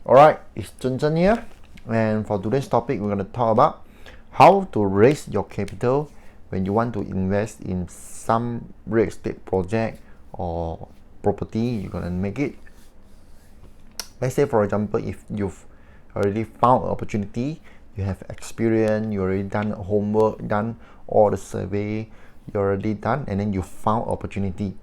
Alright, it's Zhen Zhen here, and for today's topic, we're going to talk about how to raise your capital when you want to invest in some real estate project or property. You're going to make it. Let's say, for example, if you've already found an opportunity, you have experience, you already done homework, done all the survey, you already done, and then you found opportunity.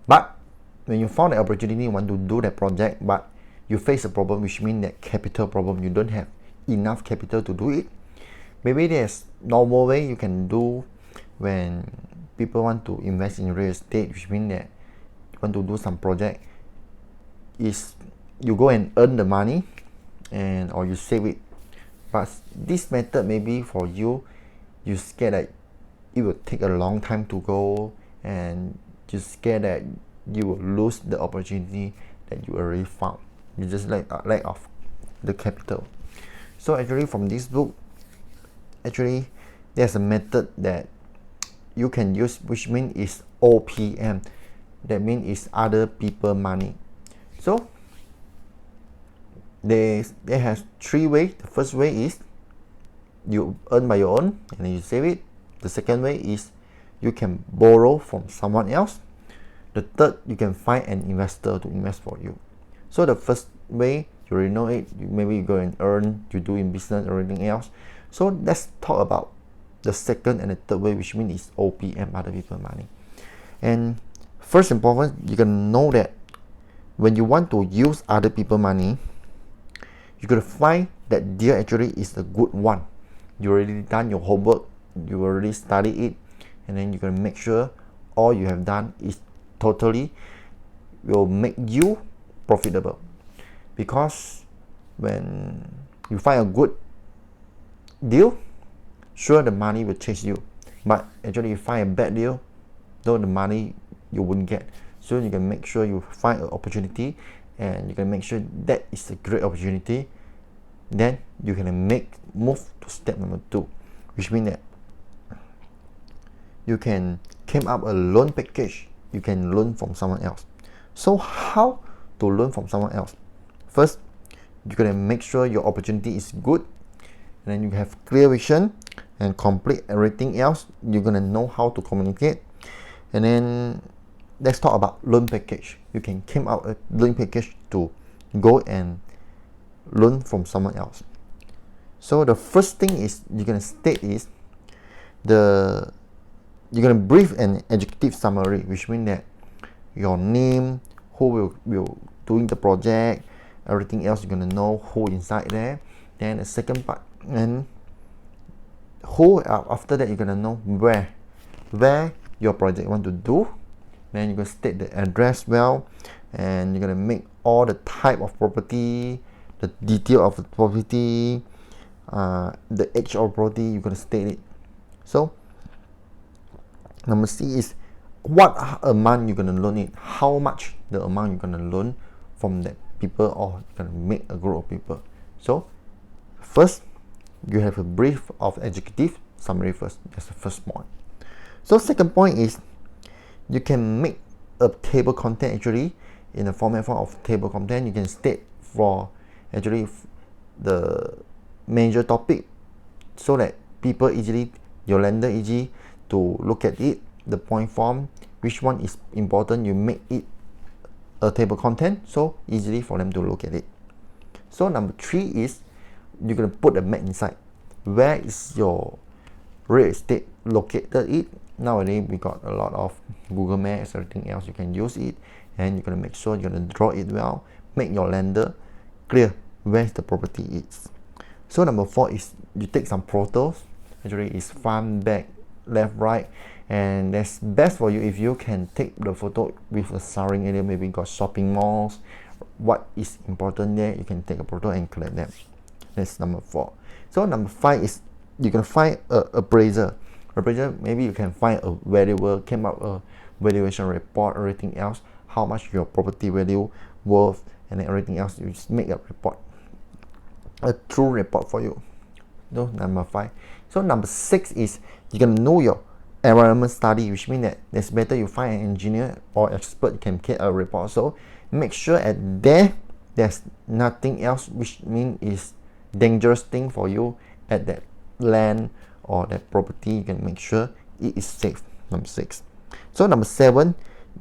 But when you found the opportunity, you want to do that project, but you face a problem, which means that capital problem. You don't have enough capital to do it. Maybe there's normal way you can do when people want to invest in real estate, which means that you want to do some project, is you go and earn the money or you save it. But this method, maybe for you scared that it will take a long time to go, and you scared that you will lose the opportunity that you already found. You just lack of the capital. So actually, from this book, actually there's a method that you can use, which means is OPM. That means is other people money. So they have three ways. The first way is you earn by your own and then you save it. The second way is you can borrow from someone else. The third, you can find an investor to invest for you. So the first way, you already know it. Maybe you go and earn, you do in business or anything else. So let's talk about the second and the third way, which means is OPM, other people money. And first and foremost, you can know that when you want to use other people money, you gotta find that deal actually is a good one. You already done your homework, you already studied it, and then you're gonna make sure all you have done is totally will make you profitable. Because when you find a good deal, sure, the money will chase you, but actually you find a bad deal, though the money you won't get. So you can make sure you find an opportunity, and you can make sure that is a great opportunity. Then you can move to step number 2, which means that you can came up a loan package. You can loan from someone else. So how to loan from someone else? First, you're gonna make sure your opportunity is good, and then you have clear vision and complete everything else. You're gonna know how to communicate. And then let's talk about loan package. You can came out a loan package to go and loan from someone else. So the first thing is you're gonna state is you're gonna brief an adjective summary, which means that your name, who will doing the project, everything else you're gonna know who inside there. Then the second part, and who after that you're gonna know where your project want to do. Then you're gonna state the address well, and you're gonna make all the type of property, the detail of the property, the age of property. You're gonna state it. So number C is what amount you're gonna loan it, how much the amount you're gonna loan from that people, or you're gonna make a group of people. So first, you have a brief of executive summary first. That's the first point. So second point is you can make a table content actually in the format of table content. You can state for actually the major topic, so that people easily, your lender easy to look at it, the point form, which one is important. You make it a table content so easily for them to look at it. So number 3 is you're gonna put a map inside. Where is your real estate located it? Nowadays we got a lot of Google Maps, everything else, you can use it, and you're gonna make sure you're gonna draw it well, make your lender clear where the property is. So number 4 is you take some photos. Actually it's front, back, left, right, and that's best for you if you can take the photo with a surrounding area. Maybe got shopping malls, what is important there, you can take a photo and collect them. That's number 4. So number 5 is you can find a appraiser. Maybe you can find a valuer, came up a valuation report, everything else, how much your property value worth, and then everything else. You just make a report, a true report for you. No, number 5. So number 6 is you're gonna know your environment study, which means that it's better you find an engineer or expert can get a report. So make sure at there there's nothing else which mean is dangerous thing for you at that land or that property. You can make sure it is safe. Number 6. So number 7,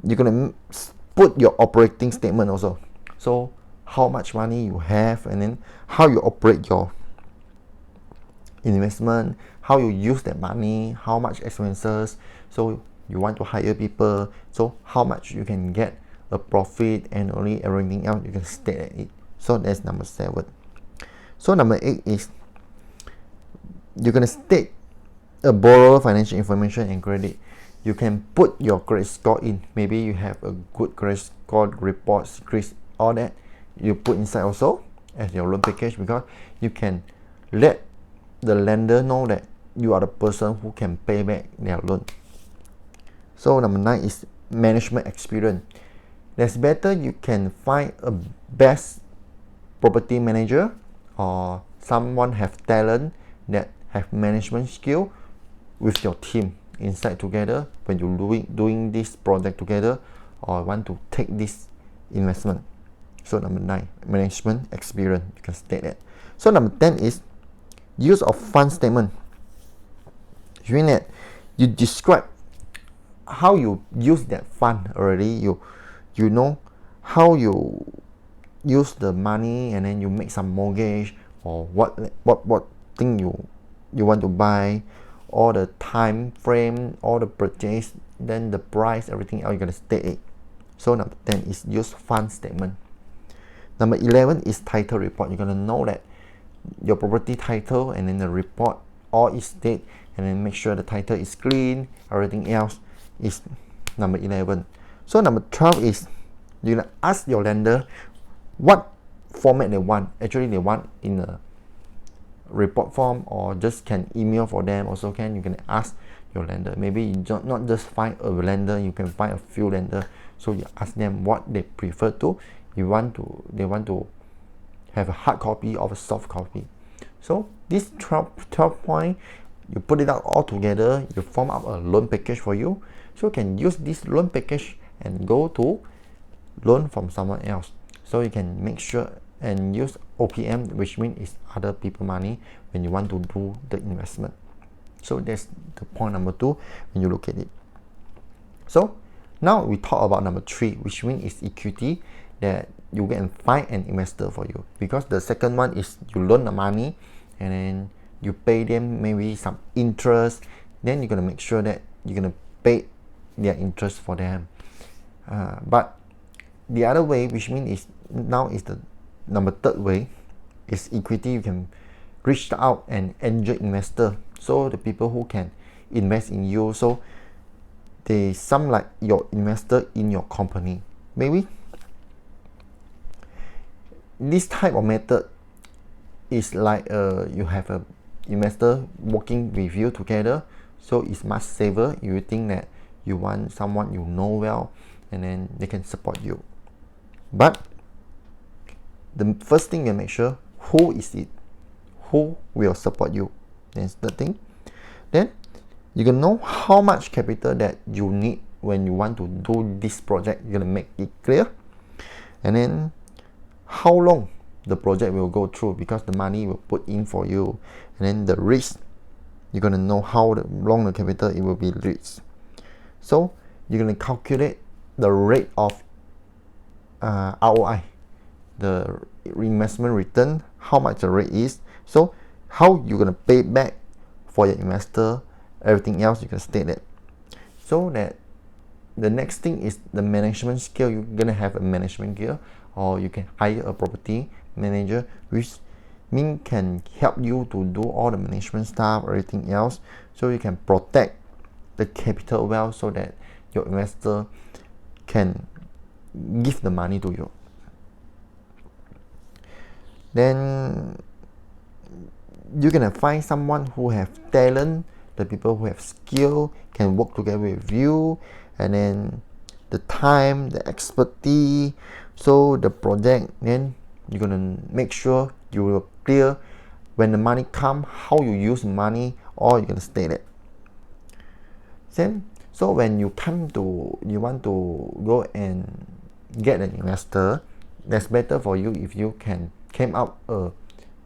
you're gonna put your operating statement also. So how much money you have, and then how you operate your investment, how you use that money, how much expenses. So you want to hire people, so how much you can get a profit annually, everything else you can state at it. So that's number 7. So number 8 is you're gonna state a borrower financial information and credit. You can put your credit score in. Maybe you have a good credit score reports, all that you put inside also as your loan package, because you can let the lender know that you are the person who can pay back their loan. So number 9 is management experience. That's better you can find a best property manager or someone have talent that have management skill with your team inside together when you doing this project together or want to take this investment. So number 9, management experience, you can state that. So number 10 is use of fund statement. You mean that you describe how you use that fund already. You know how you use the money, and then you make some mortgage or what thing you want to buy, all the time frame, all the purchase, then the price, everything else you're gonna state it. So number 10 is use fund statement. Number 11 is title report. You're gonna know that your property title and then the report all is state, and then make sure the title is clean, everything else is number 11. So number 12 is you're gonna ask your lender what format they want. Actually they want in a report form or just can email for them also can. You can ask your lender. Maybe you don't not just find a lender, you can find a few lender. So you ask them what they prefer to. They want to have a hard copy or a soft copy. So this 12 point, you put it out all together, you form up a loan package for you. So you can use this loan package and go to loan from someone else. So you can make sure and use OPM, which means it's other people money when you want to do the investment. So that's the point number 2 when you look at it. So now we talk about number 3, which means it's equity, that you can find an investor for you. Because the second one is you loan the money and then you pay them maybe some interest, then you're gonna make sure that you're gonna pay their interest for them. But the other way, which means is now is the number 3rd way, is equity. You can reach out an angel investor, so the people who can invest in you, so they some like your investor in your company. Maybe this type of method is like you have a investor working with you together, so it's much safer. You think that you want someone you know well, and then they can support you. But the first thing you make sure who is it, who will support you. That's the thing. Then you can know how much capital that you need when you want to do this project. You're gonna make it clear, and then how long the project will go through, because the money will put in for you, and then the risk, you're gonna know how long the capital it will be reached. So you're gonna calculate the rate of ROI, the investment return, how much the rate is. So how you're gonna pay back for your investor, everything else you can state that. So that the next thing is the management skill. You're gonna have a management skill, or you can hire a property manager, which mean can help you to do all the management stuff, everything else, so you can protect the capital well, so that your investor can give the money to you. Then you're gonna find someone who have talent, the people who have skill can work together with you, and then the time, the expertise, so the project, then you're gonna make sure you will clear when the money come, how you use money, or you're gonna state it. Then so when you want to go and get an investor, that's better for you if you can came up a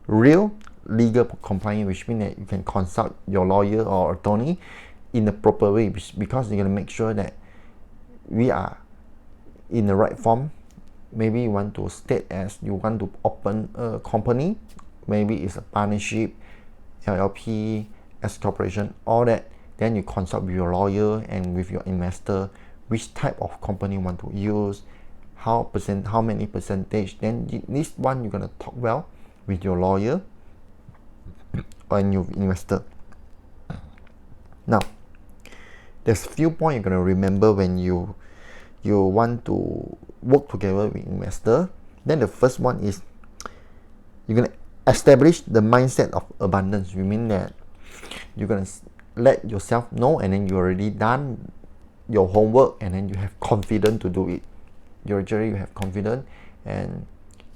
real legal compliance, which means that you can consult your lawyer or attorney in the proper way, because you're going to make sure that we are in the right form. Maybe you want to state as you want to open a company, maybe it's a partnership, LLP, S corporation, all that. Then you consult with your lawyer and with your investor which type of company you want to use, how many percentage. Then this one you're gonna talk well with your lawyer and your investor. Now, there's few points you're gonna remember when you want to work together with investor. Then the first one is you're gonna establish the mindset of abundance. You mean that you're gonna let yourself know, and then you already done your homework, and then you have confidence to do it. You have confidence, and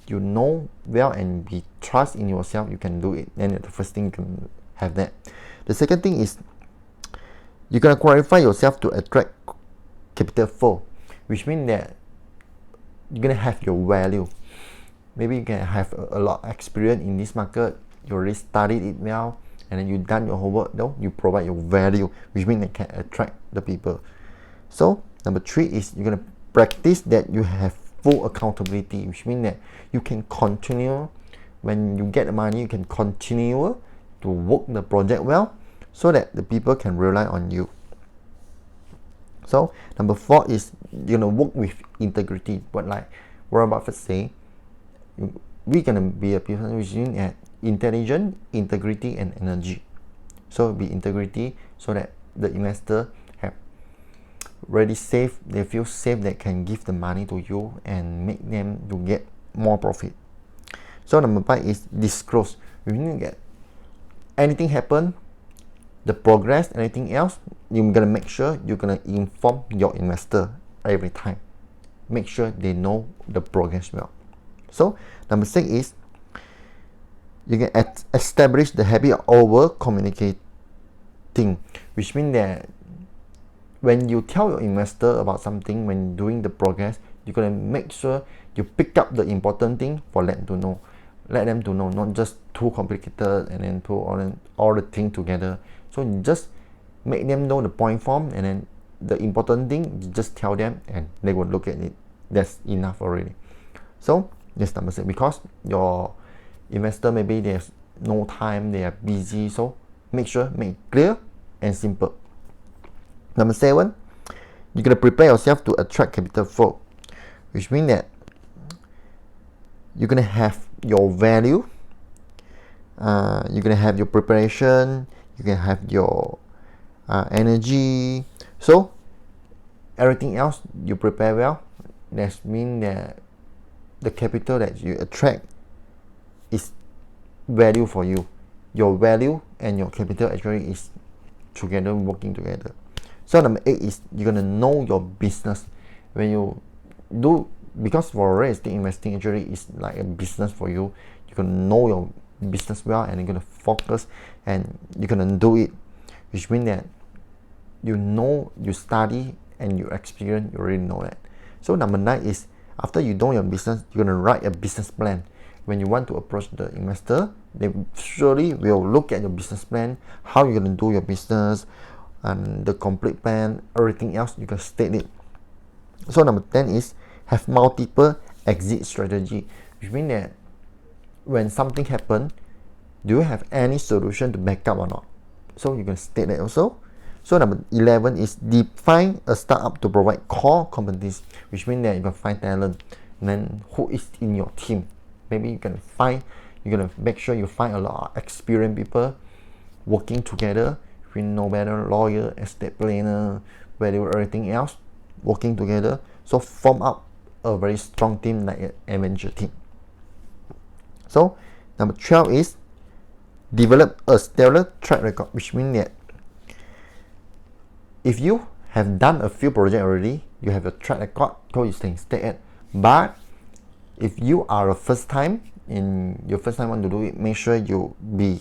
you know well, and be trust in yourself, you can do it. Then the first thing you can have that. The second thing is you're gonna qualify yourself to attract capital flow, which means that you're gonna have your value. Maybe you can have a lot of experience in this market, you already studied it well, and then you done your homework. No, you provide your value, which means it can attract the people. So number 3 is you're gonna practice that you have full accountability, which means that you can continue when you get the money, you can continue to work the project well, so that the people can rely on you. So number 4 is you're gonna work with integrity. But like Warren Buffett say, we're gonna be a person which is at intelligence, integrity, and energy. So be integrity, so that the investor have really safe, they feel safe, they can give the money to you and make them to get more profit. So number 5 is disclose. We need to get anything happen, the progress, anything else, you're gonna make sure you're gonna inform your investor every time. Make sure they know the progress well. So number 6 is you can establish the habit of over communicating, which means that when you tell your investor about something, when doing the progress, you're gonna make sure you pick up the important thing for them to know. Let them to know, not just too complicated and then put all the thing together. So you just make them know the point form, and then the important thing you just tell them and they will look at it. That's enough already. So that's number 6, because your investor maybe there's no time, they are busy, so make it clear and simple. Number 7, you're gonna prepare yourself to attract capital flow, which means that you're gonna have your value, you're gonna have your preparation, you can have your energy. So everything else you prepare well. That means that the capital that you attract is value for you. Your value and your capital actually is together, working together. So number 8 is you're gonna know your business. When you do, because for real estate investing actually is like a business for you, you're gonna know your business well, and you're gonna focus and you're gonna do it, which means that you know, you study and you experience, you already know that. So number 9 is after you know your business, you're gonna write a business plan. When you want to approach the investor, they surely will look at your business plan, how you're gonna do your business, and the complete plan, everything else you can state it. So number 10 is have multiple exit strategy, which means that when something happen, do you have any solution to back up or not? So you can state that also. So number 11 is define a startup to provide core competencies, which means that you can find talent, and then who is in your team. Maybe you're gonna make sure you find a lot of experienced people working together. We know better lawyer, estate planner, value, everything else working together. So form up a very strong team like an Avenger team. So number 12 is develop a stellar track record, which means that if you have done a few projects already, you have a track record, so you can stay at. But if you are a first time want to do it, make sure you be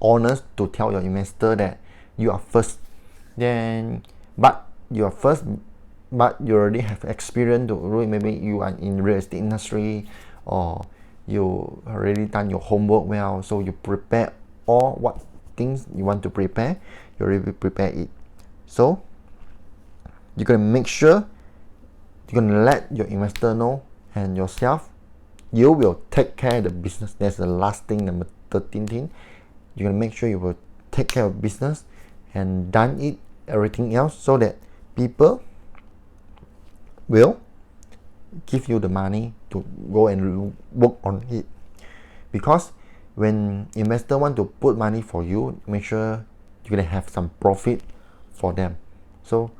honest to tell your investor that you are first. Then, but you are first but you already have experience to do it. Maybe you are in real estate industry, or you already done your homework well, so you prepare all what things you want to prepare, you already prepare it. So you're gonna make sure you're gonna let your investor know and yourself, you will take care of the business. That's the last thing, number 13 thing. You're gonna make sure you will take care of business and done it everything else, so that people will give you the money to go and work on it. Because when investor want to put money for you, make sure you're gonna have some profit for them. So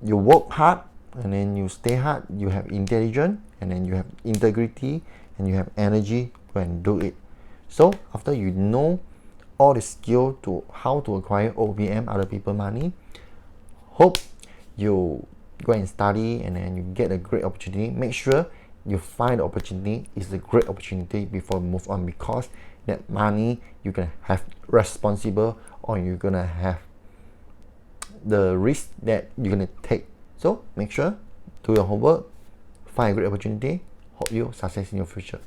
you work hard, and then you stay hard, you have intelligence, and then you have integrity, and you have energy to go and do it. So after you know all the skill to how to acquire OPM, other people money, hope you go and study, and then you get a great opportunity. Make sure you find the opportunity is a great opportunity before you move on, because that money you can have responsible, or you're gonna have the risk that you're gonna take. So make sure, do your homework, find a great opportunity. Hope you success in your future.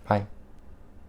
Bye.